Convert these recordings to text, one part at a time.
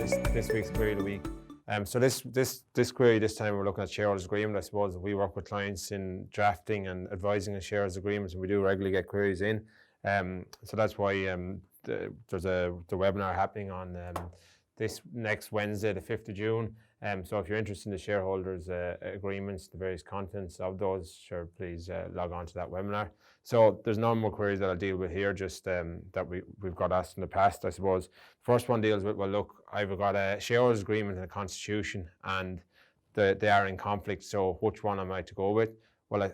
this week's query of the week. So this query this time we're looking at shareholders agreement. I suppose we work with clients in drafting and advising on shareholders agreements, and we do regularly get queries in. So that's why there's the webinar happening on this next Wednesday, the 5th of June. So if you're interested in the shareholders agreements, the various contents of those, sure, please log on to that webinar. So there's no more queries that I'll deal with here, just that we've got asked in the past, I suppose. First one deals with, well, look, I've got a shareholders agreement and a constitution, and they are in conflict, so which one am I to go with? Well,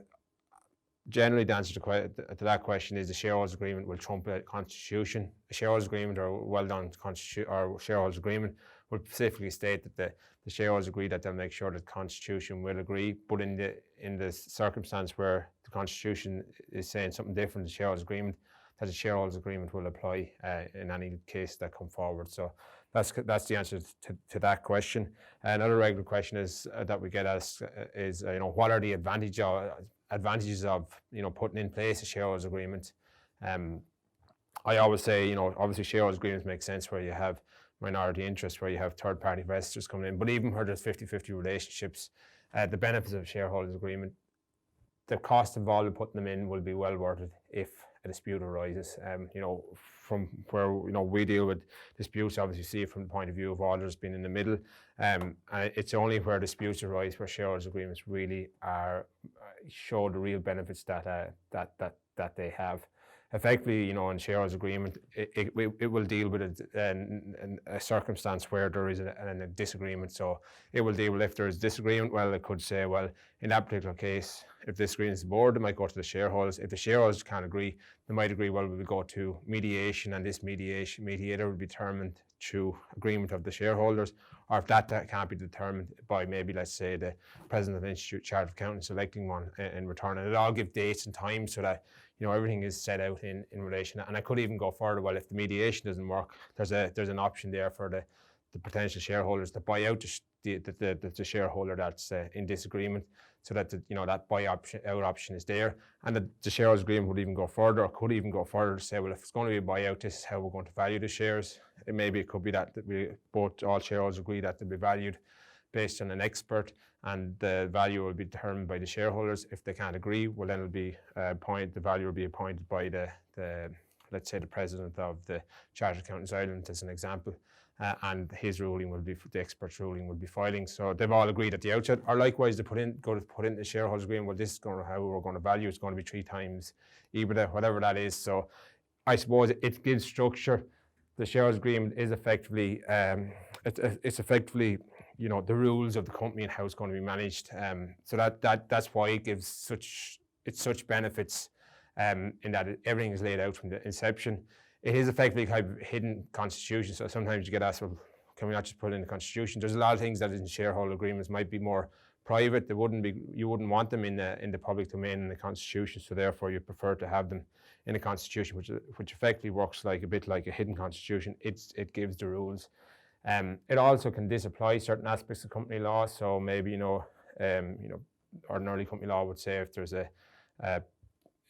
generally the answer to that question is the shareholders agreement will trump a constitution. A shareholders agreement or well-done shareholders agreement will specifically state that the shareholders agree that they'll make sure that the constitution will agree, but in the circumstance where the constitution is saying something different, the shareholders agreement, that the shareholders agreement will apply in any case that come forward. So that's the answer to that question. Another regular question is that we get asked is what are the advantages of putting in place a shareholders agreement? I always say obviously shareholders agreements make sense where you have minority interest, where you have third-party investors coming in, but even where there's 50-50 relationships, the benefits of a shareholders agreement, the cost involved in putting them in will be well worth it if a dispute arises. From where we deal with disputes, obviously see it from the point of view of auditors being in the middle. It's only where disputes arise where shareholders agreements really show the real benefits that they have. Effectively, in shareholders agreement, it will deal with a circumstance where there is a disagreement. So it will deal with if there is disagreement. Well, it could say, well, in that particular case, if this agreement is the board, it might go to the shareholders. If the shareholders can't agree, they might agree, well, we will go to mediation, and this mediator will be determined through agreement of the shareholders. Or if that can't be determined by maybe, let's say, the president of the Institute Chartered Accountants selecting one in return. And it all give dates and times so that everything is set out in relation. And I could even go further. Well, if the mediation doesn't work, there's an option there for the potential shareholders to buy out the shareholder that's in disagreement, so that that buy out option is there. And the shareholders agreement would even go further, or could even go further to say, well, if it's going to be a buyout, this is how we're going to value the shares. It could be that all shareholders agree that they'll be valued based on an expert, and the value will be determined by the shareholders. If they can't agree, well, then the value will be appointed by let's say the president of the Chartered Accountants Ireland, as an example, and his ruling will be, the expert's ruling will be filing. So they've all agreed at the outset. Or likewise, they put in the shareholders agreement, well, this is how we're going to value. It's going to be 3 times EBITDA, whatever that is. So I suppose it gives structure. The shareholders agreement is effectively it's effectively the rules of the company and how it's going to be managed. So that's why it gives such benefits in that everything is laid out from the inception. It is effectively kind of hidden constitution. So sometimes you get asked, well, can we not just put it in the constitution? There's a lot of things that in shareholder agreements might be more private. You wouldn't want them in the public domain in the constitution. So therefore, you prefer to have them in a constitution, which effectively works a bit like a hidden constitution. It gives the rules. It also can disapply certain aspects of company law. So maybe ordinary company law would say if there's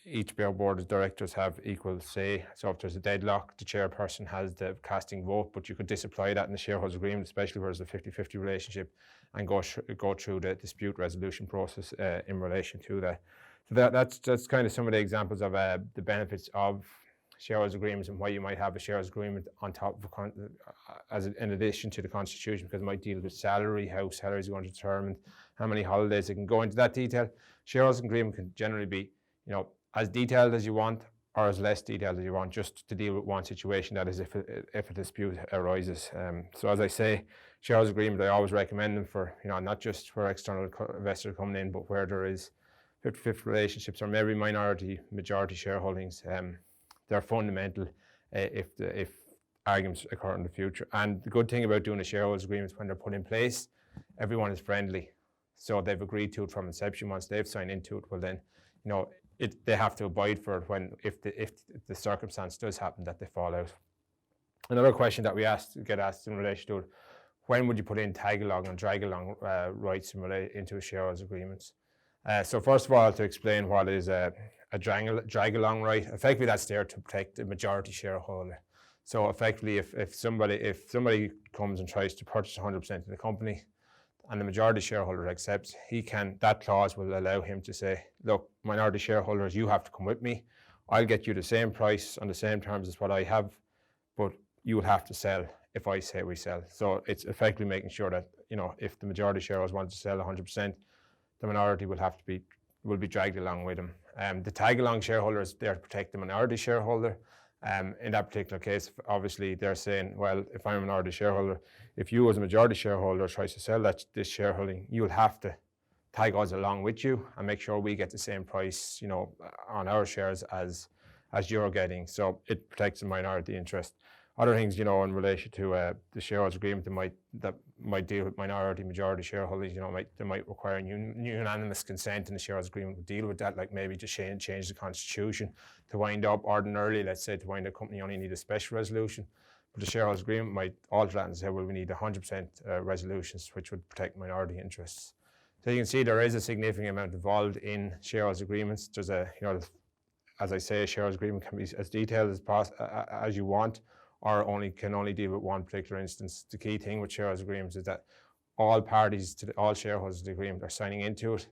each board of directors have equal say. So if there's a deadlock, the chairperson has the casting vote, but you could disapply that in the shareholders agreement, especially where there's a 50-50 relationship, and go through the dispute resolution process in relation to that. So that's kind of some of the examples of the benefits of shareholders agreements and why you might have a shareholders agreement on top of in addition to the constitution, because it might deal with salary, how salaries are going to be determined, how many holidays. It can go into that detail. Shareholders agreement can generally be as detailed as you want or as less detailed as you want, just to deal with one situation, that is if a dispute arises. So as I say, shareholders agreement, I always recommend them for not just for external investors coming in, but where there is 50-50 relationships or maybe majority shareholdings. They're fundamental if arguments occur in the future. And the good thing about doing a shareholders agreement is when they're put in place, everyone is friendly. So they've agreed to it from inception. Once they've signed into it, well then, they have to abide for it if the circumstance does happen that they fall out. Another question that we get asked in relation to it, when would you put in tag-along and drag-along rights into a shareholders agreements? So first of all, to explain what is a drag-along right, effectively that's there to protect the majority shareholder. So effectively, if somebody comes and tries to purchase 100% of the company, and the majority shareholder accepts, that clause will allow him to say, look, minority shareholders, you have to come with me. I'll get you the same price on the same terms as what I have, but you will have to sell if I say we sell. So it's effectively making sure that, if the majority shareholders want to sell 100%, the minority will be dragged along with them. The tag along shareholders, they're to protect the minority shareholder. In that particular case, obviously they're saying, well, if I'm a minority shareholder, if you as a majority shareholder tries to sell this shareholding, you'll have to tag us along with you and make sure we get the same price, on our shares as you're getting. So it protects the minority interest. Other things, in relation to the shareholders agreement that might deal with majority shareholders, they might require unanimous consent in the shareholders agreement to deal with that, like maybe to change the constitution to wind up ordinarily, let's say to wind up company only need a special resolution. But the shareholders agreement might alter that and say, well, we need 100% resolutions, which would protect minority interests. So you can see there is a significant amount involved in shareholders agreements. There's as I say, a shareholders agreement can be as detailed as you want, or can only deal with one particular instance. The key thing with shareholders agreements is that all parties all shareholders of the agreement are signing into it.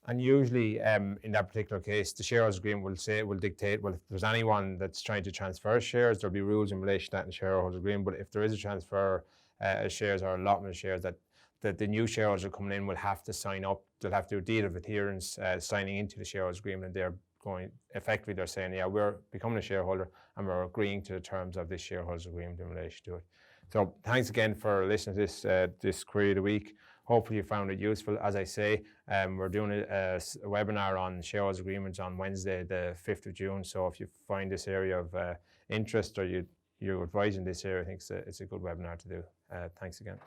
And usually, in that particular case, the shareholders agreement will dictate, well, if there's anyone that's trying to transfer shares, there'll be rules in relation to that in the shareholders agreement. But if there is a transfer of shares or allotment of shares, that the new shareholders are coming in will have to sign up. They'll have to do a deed of adherence, signing into the shareholders agreement, and they're saying, yeah, we're becoming a shareholder and we're agreeing to the terms of this shareholders agreement in relation to it. So thanks again for listening to this Query of the Week. Hopefully you found it useful. As I say, we're doing a webinar on shareholders agreements on Wednesday, the 5th of June. So if you find this area of interest, or you're advising this area, I think it's a good webinar to do. Thanks again.